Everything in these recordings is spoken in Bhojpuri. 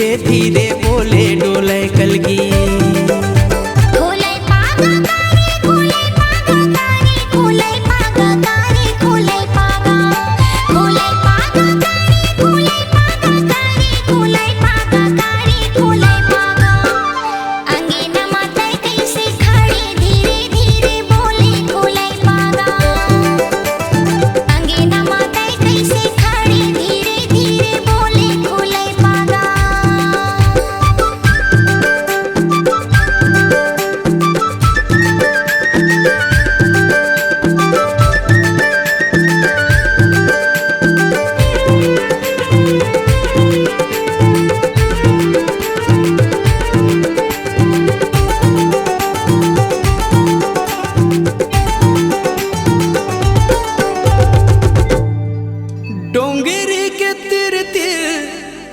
धीरे धीरे बोले डोले कलगी। डोंगरी के तिर तिर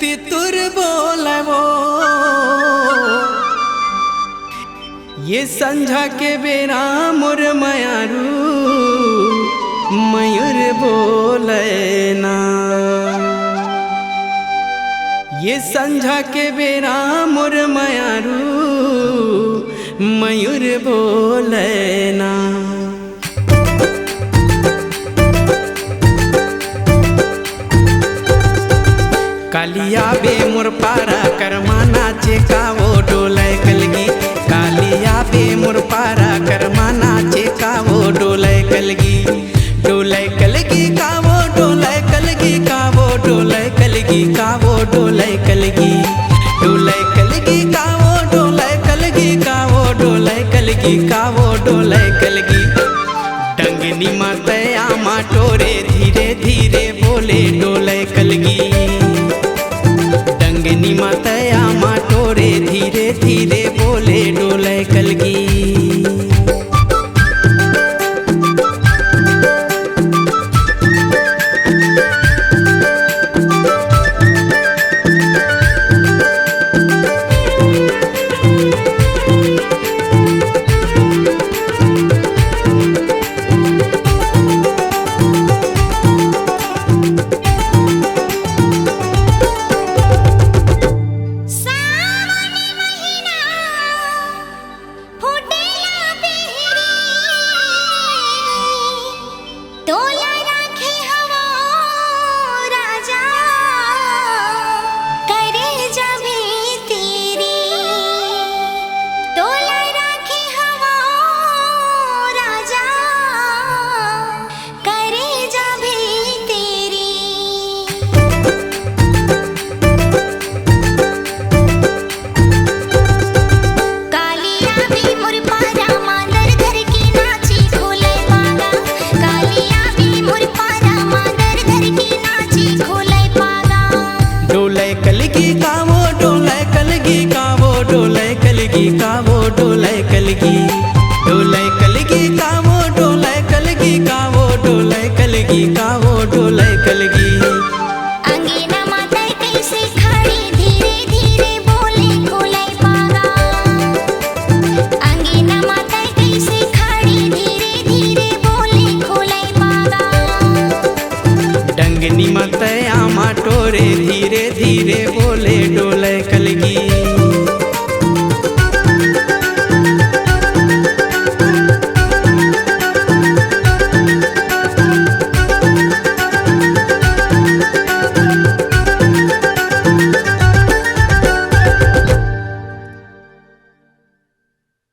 तितुर बोलवो, ये संझा के बेरा मोर मयारू मयूर बोले ना। ये संझा के बेरा मोर मयारू मयूर बोले ना। कालिया बे मोर पारा करमा नाचे का वो डोले कलगी। कालिया बे मोर पारा करमा नाचे का वो डोले कलगी। डोले कलगी का वो डोले कलगी का वो डोले कलगी का वो डोले कलगी। डोले कलगी का वो डोले कलगी का वो डोले कलगी का वो डोले कलगी। डंगनी मतया माटोरे धीरे धीरे बोले डोले कलगी। डंगनी मतया माटोरे धीरे धीरे बोले डोले कलगी। डोले कलगी का वो डोले कलगी का वो डोले कलगी का वो डोले कलगी। डोले कलगी का वो डोले कलगी का वो डोले कलगी का वो डोले कलगी। अंगीना माता कैसे खड़ी धीरे धीरे बोले खोले पागा। अंगीना माता कैसे खड़ी धीरे धीरे बोले खोले पागा। डंगनी मतया माटोरे धीरे धीरे बोले डोले कलगी।